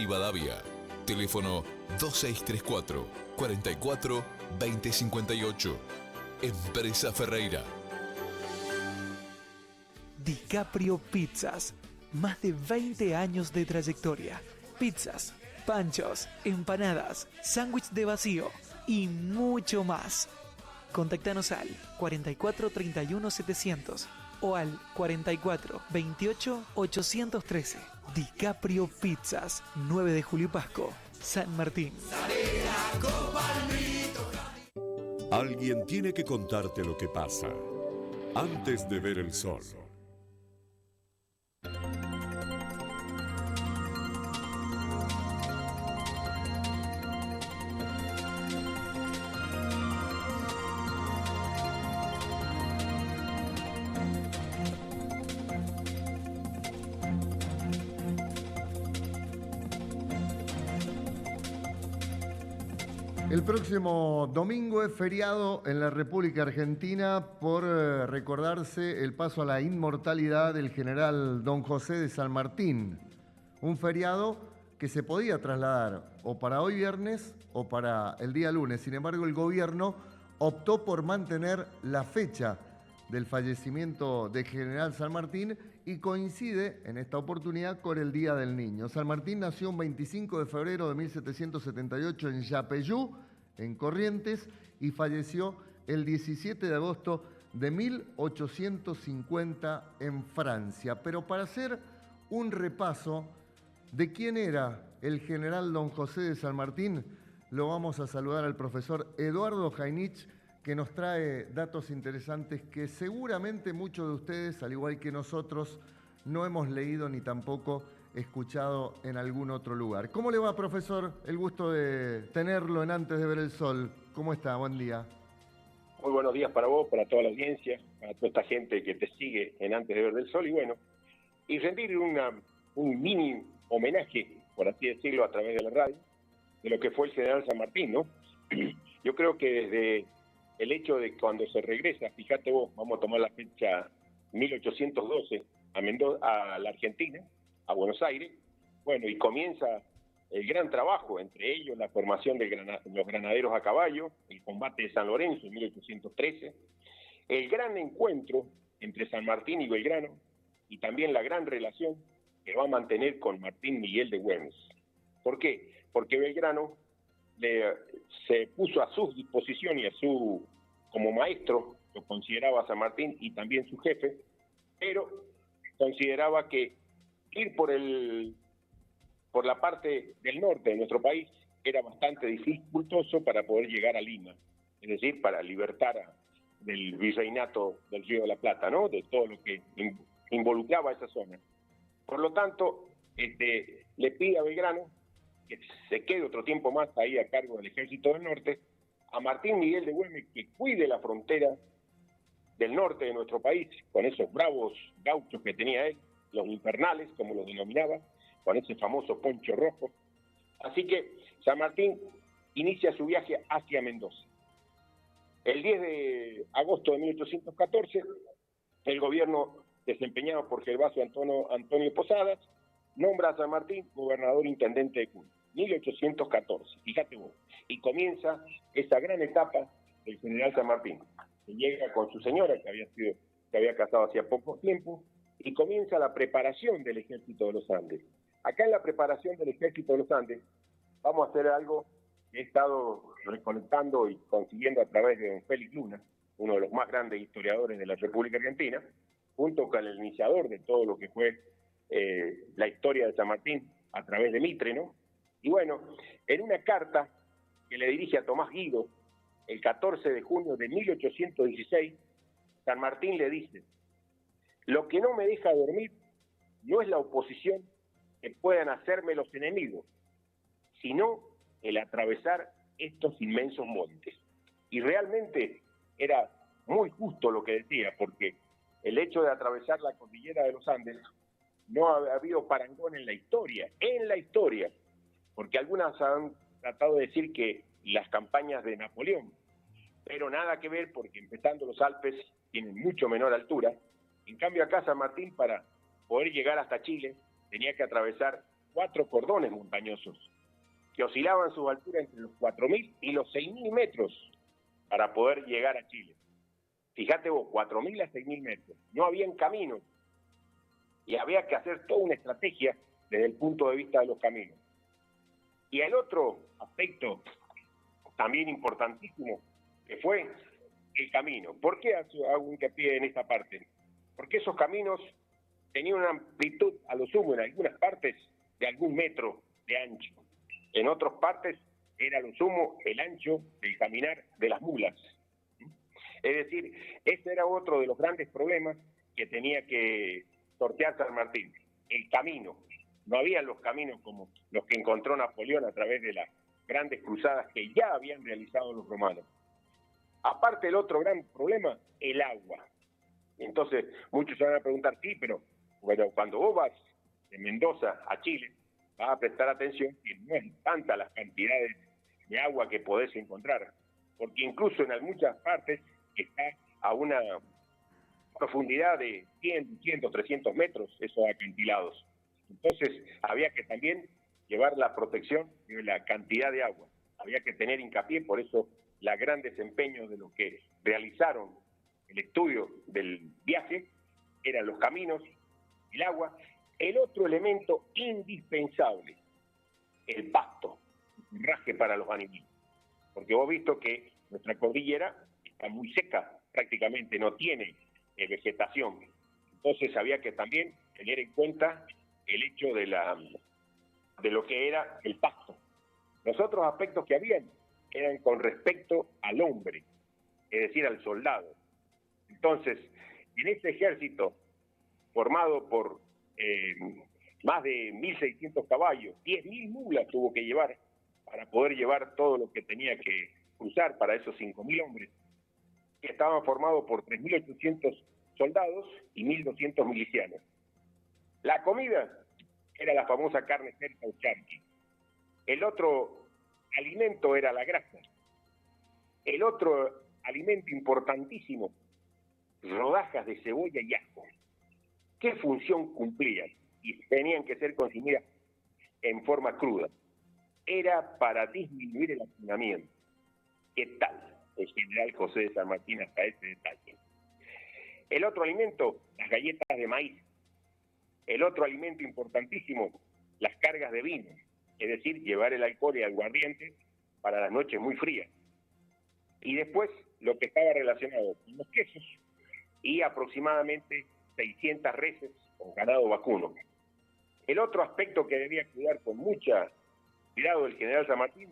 Rivadavia. Teléfono 2634 44 2058. Empresa Ferreira. DiCaprio Pizzas. Más de 20 años de trayectoria. Pizzas, panchos, empanadas, sándwich de vacío y mucho más. Contactanos al 44 31 700 o al 44 28 813. DiCaprio Pizzas, 9 de Julio Pasco, San Martín. Alguien tiene que contarte lo que pasa antes de ver el sol. El próximo domingo es feriado en la República Argentina por recordarse el paso a la inmortalidad del general Don José de San Martín. Un feriado que se podía trasladar o para hoy viernes o para el día lunes. Sin embargo, el gobierno optó por mantener la fecha del fallecimiento del general San Martín y coincide en esta oportunidad con el Día del Niño. San Martín nació un 25 de febrero de 1778 en Yapeyú, en Corrientes, y falleció el 17 de agosto de 1850 en Francia. Pero para hacer un repaso de quién era el general Don José de San Martín, lo vamos a saludar al profesor Eduardo Jainich, que nos trae datos interesantes que seguramente muchos de ustedes, al igual que nosotros, no hemos leído ni tampoco escuchado en algún otro lugar. ¿Cómo le va, profesor? El gusto de tenerlo en Antes de ver el sol. ¿Cómo está? Buen día. Muy buenos días para vos, para toda la audiencia, para toda esta gente que te sigue en Antes de ver el sol. Y rendir un mini homenaje, por así decirlo, a través de la radio, de lo que fue el general San Martín, ¿no? Yo creo que desde el hecho de cuando se regresa, fíjate vos, vamos a tomar la fecha 1812 a la Argentina, a Buenos Aires, y comienza el gran trabajo, entre ellos la formación de los granaderos a caballo, el combate de San Lorenzo en 1813, el gran encuentro entre San Martín y Belgrano, y también la gran relación que va a mantener con Martín Miguel de Güemes. ¿Por qué? Porque Belgrano se puso a su disposición y como maestro, lo consideraba a San Martín y también su jefe, pero consideraba que ir por la parte del norte de nuestro país era bastante dificultoso para poder llegar a Lima, es decir, para libertar del virreinato del Río de la Plata, ¿no? De todo lo que involucraba esa zona. Por lo tanto, le pide a Belgrano que se quede otro tiempo más ahí a cargo del Ejército del Norte, a Martín Miguel de Güemes que cuide la frontera del norte de nuestro país, con esos bravos gauchos que tenía él, los infernales, como los denominaba, con ese famoso poncho rojo. Así que San Martín inicia su viaje hacia Mendoza. El 10 de agosto de 1814, el gobierno desempeñado por Gervasio Antonio Posadas nombra a San Martín gobernador intendente de Cuyo, 1814, fíjate vos, y comienza esa gran etapa del general San Martín, que llega con su señora, que había casado hacía poco tiempo, y comienza la preparación del Ejército de los Andes. Acá en la preparación del Ejército de los Andes vamos a hacer algo que he estado recolectando y consiguiendo a través de don Félix Luna, uno de los más grandes historiadores de la República Argentina, junto con el iniciador de todo lo que fue la historia de San Martín a través de Mitre, ¿no? Y en una carta que le dirige a Tomás Guido el 14 de junio de 1816, San Martín le dice: lo que no me deja dormir no es la oposición que puedan hacerme los enemigos, sino el atravesar estos inmensos montes. Y realmente era muy justo lo que decía, porque el hecho de atravesar la cordillera de los Andes no ha habido parangón en la historia, porque algunas han tratado de decir que las campañas de Napoleón, pero nada que ver, porque empezando los Alpes tienen mucho menor altura. En cambio acá San Martín, para poder llegar hasta Chile, tenía que atravesar 4 cordones montañosos que oscilaban su altura entre los 4.000 y los 6.000 metros para poder llegar a Chile. Fíjate vos, 4.000 a 6.000 metros. No habían caminos y había que hacer toda una estrategia desde el punto de vista de los caminos. Y el otro aspecto también importantísimo que fue el camino. ¿Por qué hago hincapié en esta parte? Porque esos caminos tenían una amplitud a lo sumo en algunas partes de algún metro de ancho. En otras partes era a lo sumo el ancho del caminar de las mulas. Es decir, ese era otro de los grandes problemas que tenía que sortear San Martín. El camino. No había los caminos como los que encontró Napoleón a través de las grandes cruzadas que ya habían realizado los romanos. Aparte, el otro gran problema, el agua. Entonces, muchos se van a preguntar, sí, pero cuando vos vas de Mendoza a Chile, vas a prestar atención que no es tanta las cantidades de agua que podés encontrar, porque incluso en muchas partes está a una profundidad de 100, 200, 300 metros esos acantilados. Entonces, había que también llevar la protección de la cantidad de agua. Había que tener hincapié, por eso el gran desempeño de los que realizaron el estudio del viaje eran los caminos, el agua. El otro elemento indispensable, el pasto, el forraje para los animales. Porque vos has visto que nuestra cordillera está muy seca, prácticamente no tiene vegetación. Entonces había que también tener en cuenta el hecho de lo que era el pasto. Los otros aspectos que habían eran con respecto al hombre, es decir, al soldado. Entonces, en este ejército formado por más de 1.600 caballos, 10.000 mulas tuvo que llevar para poder llevar todo lo que tenía que cruzar para esos 5.000 hombres, que estaban formados por 3.800 soldados y 1.200 milicianos. La comida era la famosa carne cerca o charqui. El otro alimento era la grasa. El otro alimento importantísimo, rodajas de cebolla y ajo. ¿Qué función cumplían? Y tenían que ser consumidas en forma cruda. Era para disminuir el hacinamiento. ¿Qué tal el general José de San Martín hasta ese detalle? El otro alimento, las galletas de maíz. El otro alimento importantísimo, las cargas de vino, es decir, llevar el alcohol y el aguardiente para las noches muy frías. Y después, lo que estaba relacionado con los quesos y aproximadamente 600 reses o ganado vacuno. El otro aspecto que debía cuidar con mucha cuidado el general San Martín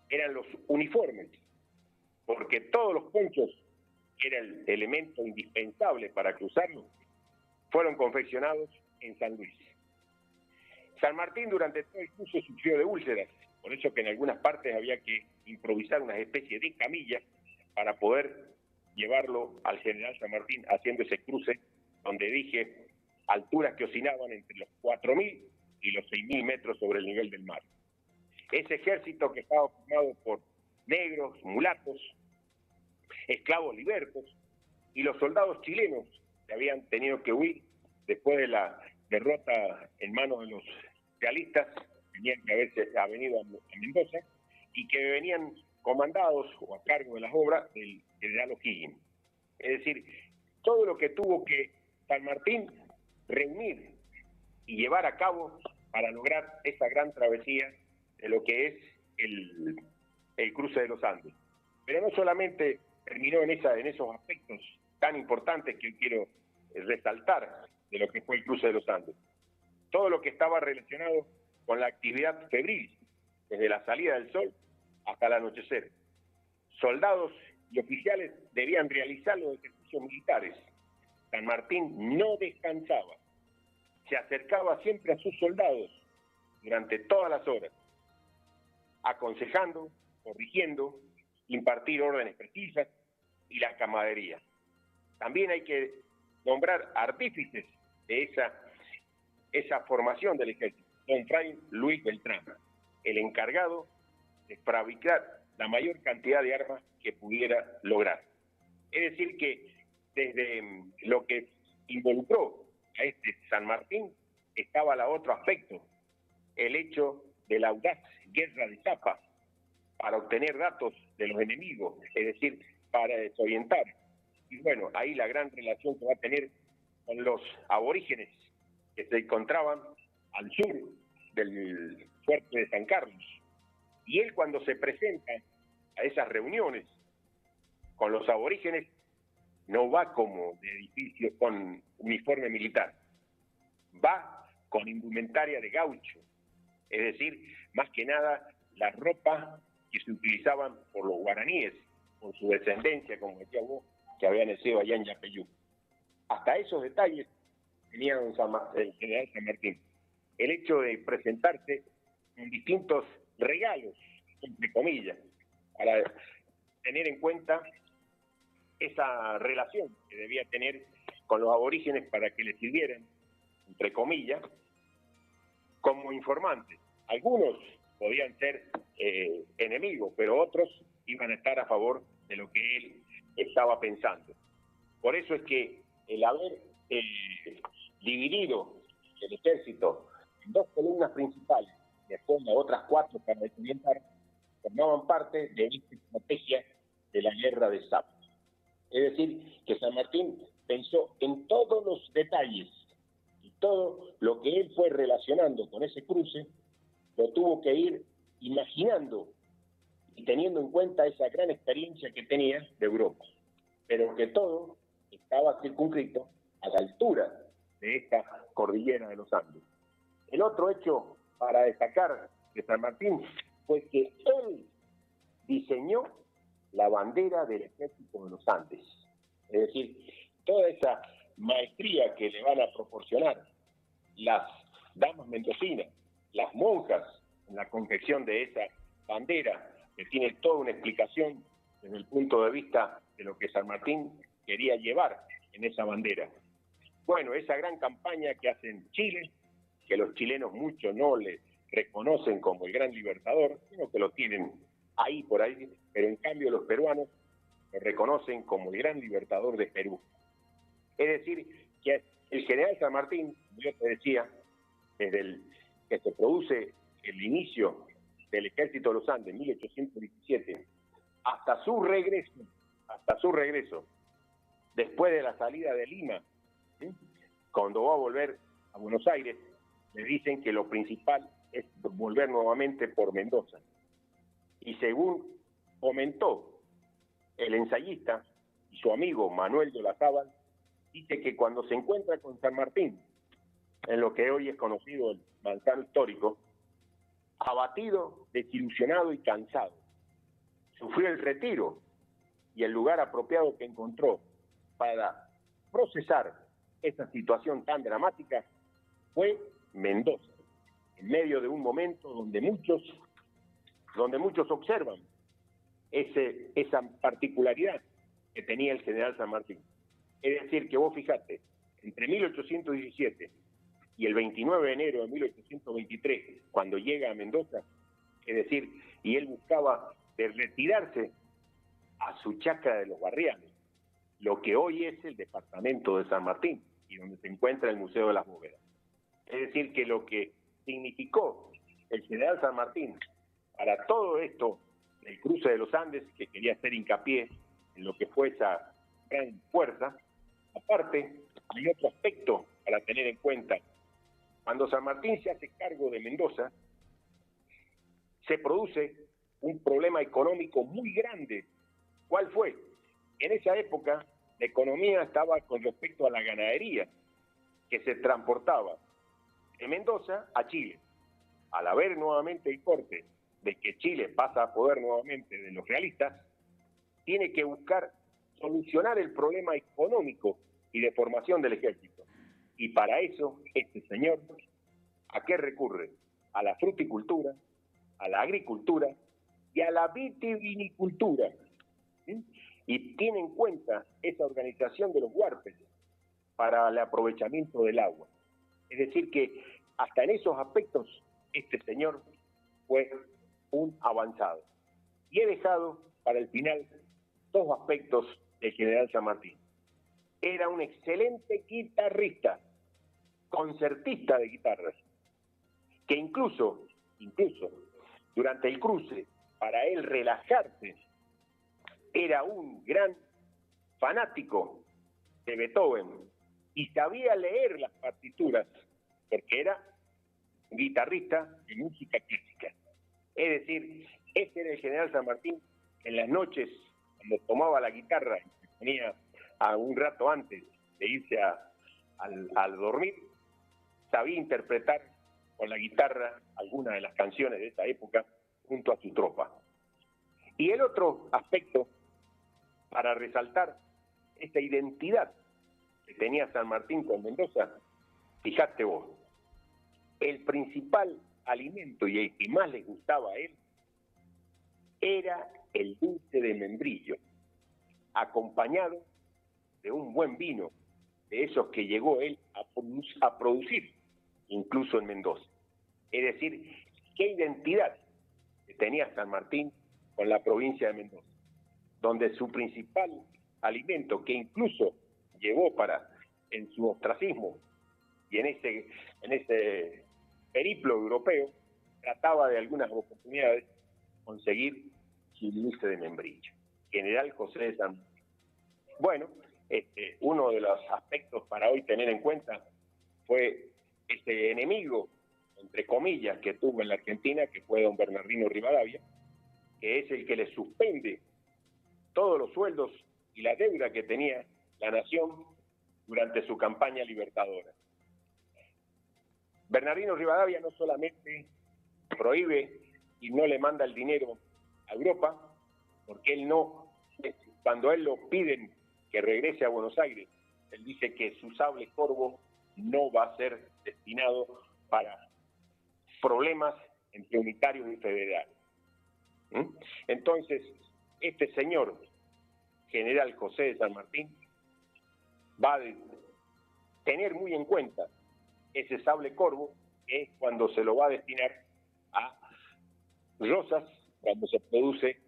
eran los uniformes, porque todos los ponchos, que era el elemento indispensable para cruzarlo, fueron confeccionados en San Luis. San Martín durante todo el curso sufrió de úlceras, por eso que en algunas partes había que improvisar una especie de camilla para poder llevarlo al general San Martín haciendo ese cruce, donde dije alturas que oscilaban entre los 4.000 y los 6.000 metros sobre el nivel del mar. Ese ejército que estaba formado por negros, mulatos, esclavos libertos, y los soldados chilenos que habían tenido que huir después de la derrota en manos de los realistas, tenían que haberse venido a Mendoza, y que venían comandados o a cargo de las obras del general O'Higgins. Es decir, todo lo que tuvo que San Martín reunir y llevar a cabo para lograr esa gran travesía de lo que es el cruce de los Andes. Pero no solamente terminó en esos aspectos tan importantes que quiero resaltar de lo que fue el cruce de los Andes. Todo lo que estaba relacionado con la actividad febril, desde la salida del sol hasta el anochecer. Soldados y oficiales debían realizar los ejercicios militares. San Martín no descansaba. Se acercaba siempre a sus soldados durante todas las horas, aconsejando, corrigiendo, impartir órdenes precisas y la camaradería. También hay que nombrar artífices de esa formación del ejército, don Fray Luis Beltrán, el encargado de fabricar la mayor cantidad de armas que pudiera lograr. Es decir que desde lo que involucró a este San Martín estaba el otro aspecto, el hecho de la audaz guerra de Zapa para obtener datos de los enemigos, es decir, para desorientar. Y bueno, ahí la gran relación que va a tener con los aborígenes que se encontraban al sur del fuerte de San Carlos. Y él, cuando se presenta a esas reuniones con los aborígenes, no va como de edificio con uniforme militar, va con indumentaria de gaucho, es decir, más que nada la ropa que se utilizaban por los guaraníes, por su descendencia, como decía vos, que había nacido allá en Yapeyú. Hasta esos detalles tenía el general San Martín. El hecho de presentarse con distintos regalos, entre comillas, para tener en cuenta esa relación que debía tener con los aborígenes para que le sirvieran, entre comillas, como informantes. Algunos podían ser enemigos, pero otros iban a estar a favor de lo que él estaba pensando. Por eso es que el haber dividido el ejército en dos columnas principales, después las otras cuatro para desorientar, formaban parte de esta estrategia de la guerra de Zapa. Es decir, que San Martín pensó en todos los detalles y todo lo que él fue relacionando con ese cruce, lo tuvo que ir imaginando y teniendo en cuenta esa gran experiencia que tenía de Europa, pero que todo estaba circunscrito a la altura de esta cordillera de los Andes. El otro hecho para destacar de San Martín fue que él diseñó la bandera del ejército de los Andes. Es decir, toda esa maestría que le van a proporcionar las damas mendocinas, las monjas, en la confección de esa bandera, que tiene toda una explicación desde el punto de vista de lo que San Martín quería llevar en esa bandera. Bueno, esa gran campaña que hace en Chile, que los chilenos muchos no le reconocen como el gran libertador, sino que lo tienen ahí por ahí, pero en cambio los peruanos lo reconocen como el gran libertador de Perú. Es decir, que el general San Martín, como yo te decía, desde el que se produce el inicio del ejército de los Andes en 1817, hasta su regreso, después de la salida de Lima, ¿sí?, cuando va a volver a Buenos Aires, le dicen que lo principal es volver nuevamente por Mendoza. Y según comentó el ensayista y su amigo Manuel de Olazábal, dice que cuando se encuentra con San Martín, en lo que hoy es conocido el Manzano Histórico, abatido, desilusionado y cansado, sufrió el retiro y el lugar apropiado que encontró para procesar esa situación tan dramática fue Mendoza, en medio de un momento donde muchos observan esa particularidad que tenía el general San Martín. Es decir, que vos fijate, entre 1817 y el 29 de enero de 1823, cuando llega a Mendoza, es decir, y él buscaba de retirarse a su chacra de los Barriales, lo que hoy es el departamento de San Martín, y donde se encuentra el Museo de las Bóvedas. Es decir, que lo que significó el general San Martín para todo esto, el cruce de los Andes, que quería hacer hincapié en lo que fue esa gran fuerza, aparte, hay otro aspecto para tener en cuenta. Cuando San Martín se hace cargo de Mendoza, se produce un problema económico muy grande. ¿Cuál fue? En esa época, la economía estaba con respecto a la ganadería, que se transportaba de Mendoza a Chile. Al haber nuevamente el corte de que Chile pasa a poder nuevamente de los realistas, tiene que buscar solucionar el problema económico y de formación del ejército. Y para eso, este señor, ¿a qué recurre? A la fruticultura, a la agricultura y a la vitivinicultura. ¿Sí? Y tiene en cuenta esa organización de los huarpes para el aprovechamiento del agua. Es decir, que hasta en esos aspectos este señor fue un avanzado. Y he dejado para el final dos aspectos del general San Martín. Era un excelente guitarrista, concertista de guitarras, que incluso durante el cruce, para él relajarse, era un gran fanático de Beethoven y sabía leer las partituras porque era guitarrista de música clásica. Es decir, ese era el general San Martín. En las noches, cuando tomaba la guitarra y se ponía a un rato antes de irse al dormir, sabía interpretar con la guitarra algunas de las canciones de esa época junto a su tropa. Y el otro aspecto para resaltar esta identidad que tenía San Martín con Mendoza, fíjate vos, el principal alimento y el que más les gustaba a él era el dulce de membrillo, acompañado de un buen vino, de esos que llegó él a producir, incluso en Mendoza. Es decir, qué identidad tenía San Martín con la provincia de Mendoza, donde su principal alimento, que incluso llevó en su ostracismo y en ese periplo europeo, trataba de algunas oportunidades conseguir su dulce de membrillo. General José de San Martín. Bueno, uno de los aspectos para hoy tener en cuenta fue ese enemigo, entre comillas, que tuvo en la Argentina, que fue don Bernardino Rivadavia, que es el que le suspende todos los sueldos y la deuda que tenía la nación durante su campaña libertadora. Bernardino Rivadavia no solamente prohíbe y no le manda el dinero a Europa, porque él no, cuando él lo piden que regrese a Buenos Aires, él dice que su sable corvo no va a ser destinado para problemas entre unitarios y federales. Entonces, este señor, general José de San Martín, va a tener muy en cuenta ese sable corvo, que es cuando se lo va a destinar a Rosas, cuando se produce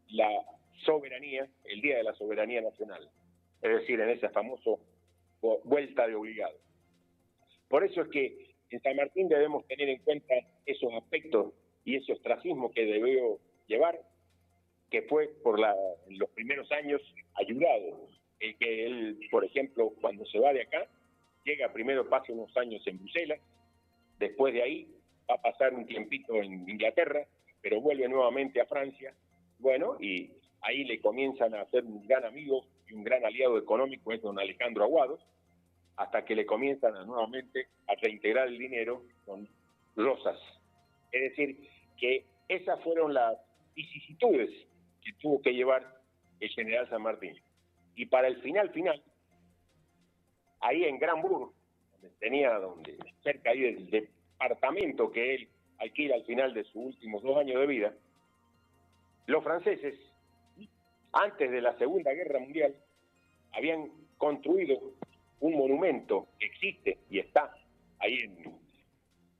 la soberanía, el Día de la Soberanía Nacional, es decir, en esa famosa vuelta de obligado. Por eso es que en San Martín debemos tener en cuenta esos aspectos y ese ostracismo que debió llevar, que fue en los primeros años ayudado. El que él, por ejemplo, cuando se va de acá, llega primero, pasa unos años en Bruselas, después de ahí va a pasar un tiempito en Inglaterra, pero vuelve nuevamente a Francia, bueno, y ahí le comienzan a hacer un gran amigo y un gran aliado económico, es don Alejandro Aguados, hasta que le comienzan nuevamente a reintegrar el dinero con Rosas. Es decir, que esas fueron las vicisitudes que tuvo que llevar el general San Martín. Y para el final, ahí en Granburg, cerca ahí del departamento que él alquila al final de sus últimos 2 años de vida, los franceses, antes de la Segunda Guerra Mundial, habían construido un monumento que existe y está ahí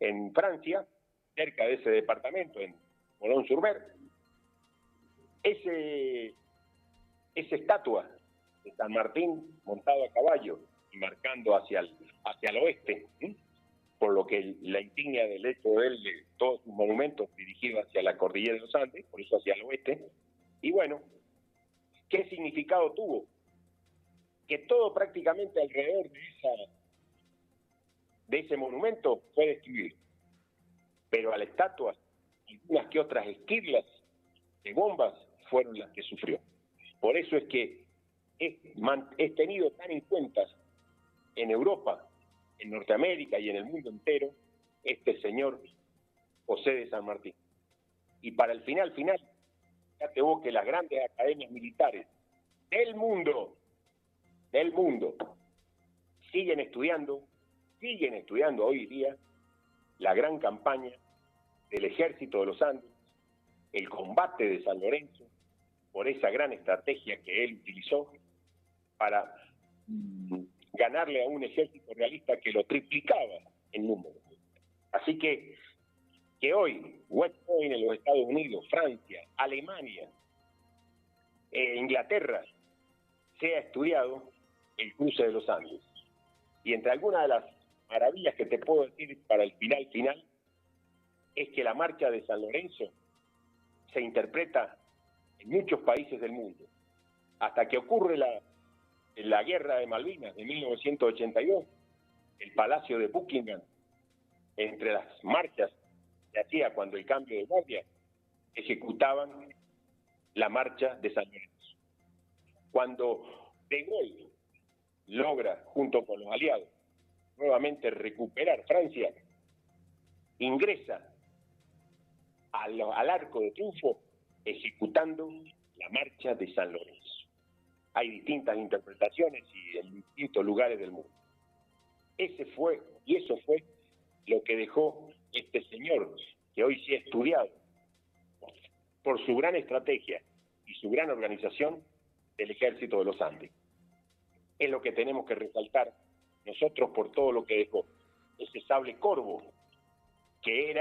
en Francia, cerca de ese departamento, en Boulogne-sur-Mer. Esa estatua de San Martín montado a caballo y marcando hacia el oeste, por lo que la insignia del hecho de él, de todos sus monumentos dirigidos hacia la cordillera de los Andes, por eso hacia el oeste. Y bueno, ¿qué significado tuvo? Que todo prácticamente alrededor de ese monumento fue destruido. Pero a la estatua, algunas que otras esquirlas de bombas fueron las que sufrió. Por eso es que es tenido tan en cuenta en Europa, en Norteamérica y en el mundo entero, este señor José de San Martín. Y para el final, fíjate vos que las grandes academias militares del mundo, siguen estudiando hoy día la gran campaña del Ejército de los Andes, el combate de San Lorenzo, por esa gran estrategia que él utilizó para ganarle a un ejército realista que lo triplicaba en número. Así que hoy West Point en los Estados Unidos, Francia, Alemania, Inglaterra, se ha estudiado el cruce de los Andes. Y entre algunas de las maravillas que te puedo decir para el final, es que la marcha de San Lorenzo se interpreta en muchos países del mundo. Hasta que ocurre la guerra de Malvinas de 1982, el Palacio de Buckingham, entre las marchas que hacía cuando el cambio de guardia, ejecutaban la marcha de San Lorenzo. Cuando De Gaulle logra, junto con los aliados, nuevamente recuperar Francia, ingresa al Arco de Triunfo ejecutando la marcha de San Lorenzo. Hay distintas interpretaciones y en distintos lugares del mundo. Eso fue lo que dejó este señor, que hoy se ha estudiado por su gran estrategia y su gran organización del Ejército de los Andes. Es lo que tenemos que resaltar nosotros por todo lo que dejó. Ese sable corvo, que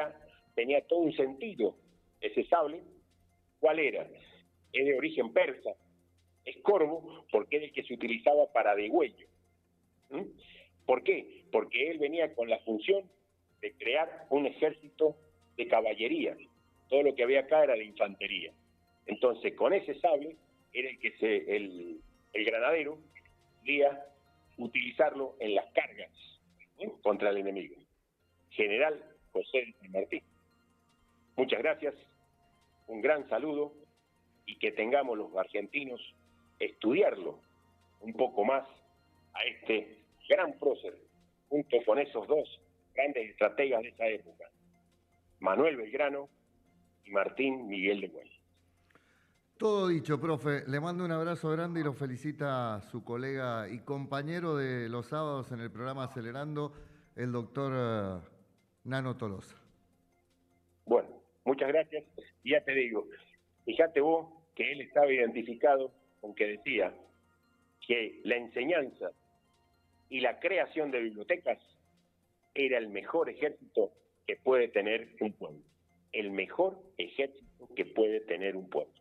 tenía todo un sentido. Ese sable, ¿cuál era? Es de origen persa. Es corvo porque es el que se utilizaba para degüello. ¿Por qué? Porque él venía con la función de crear un ejército de caballería. Todo lo que había acá era de infantería. Entonces, con ese sable era el que el granadero podía utilizarlo en las cargas contra el enemigo. General José de San Martín. Muchas gracias, un gran saludo y que tengamos los argentinos estudiarlo un poco más a este gran prócer, junto con esos dos grandes estrategas de esa época, Manuel Belgrano y Martín Miguel de Güell. Todo dicho, profe. Le mando un abrazo grande y lo felicita su colega y compañero de los sábados en el programa Acelerando, el doctor Nano Tolosa. Bueno, muchas gracias. Y ya te digo, fíjate vos que él estaba identificado con que decía que la enseñanza y la creación de bibliotecas era el mejor ejército que puede tener un pueblo. El mejor ejército que puede tener un pueblo.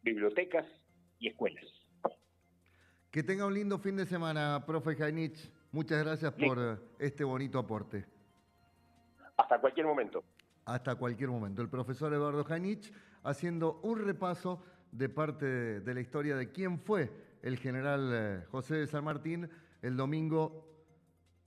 Bibliotecas y escuelas. Que tenga un lindo fin de semana, profe Jainich. Muchas gracias por este bonito aporte. Hasta cualquier momento. Hasta cualquier momento. El profesor Eduardo Jainich haciendo un repaso de parte de la historia de quién fue el general José de San Martín. El domingo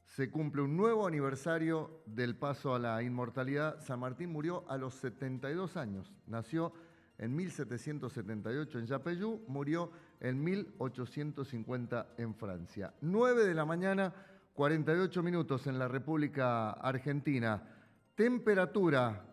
se cumple un nuevo aniversario del paso a la inmortalidad. San Martín murió a los 72 años. Nació en 1778 en Yapeyú, murió en 1850 en Francia. 9 de la mañana, 48 minutos en la República Argentina. Temperatura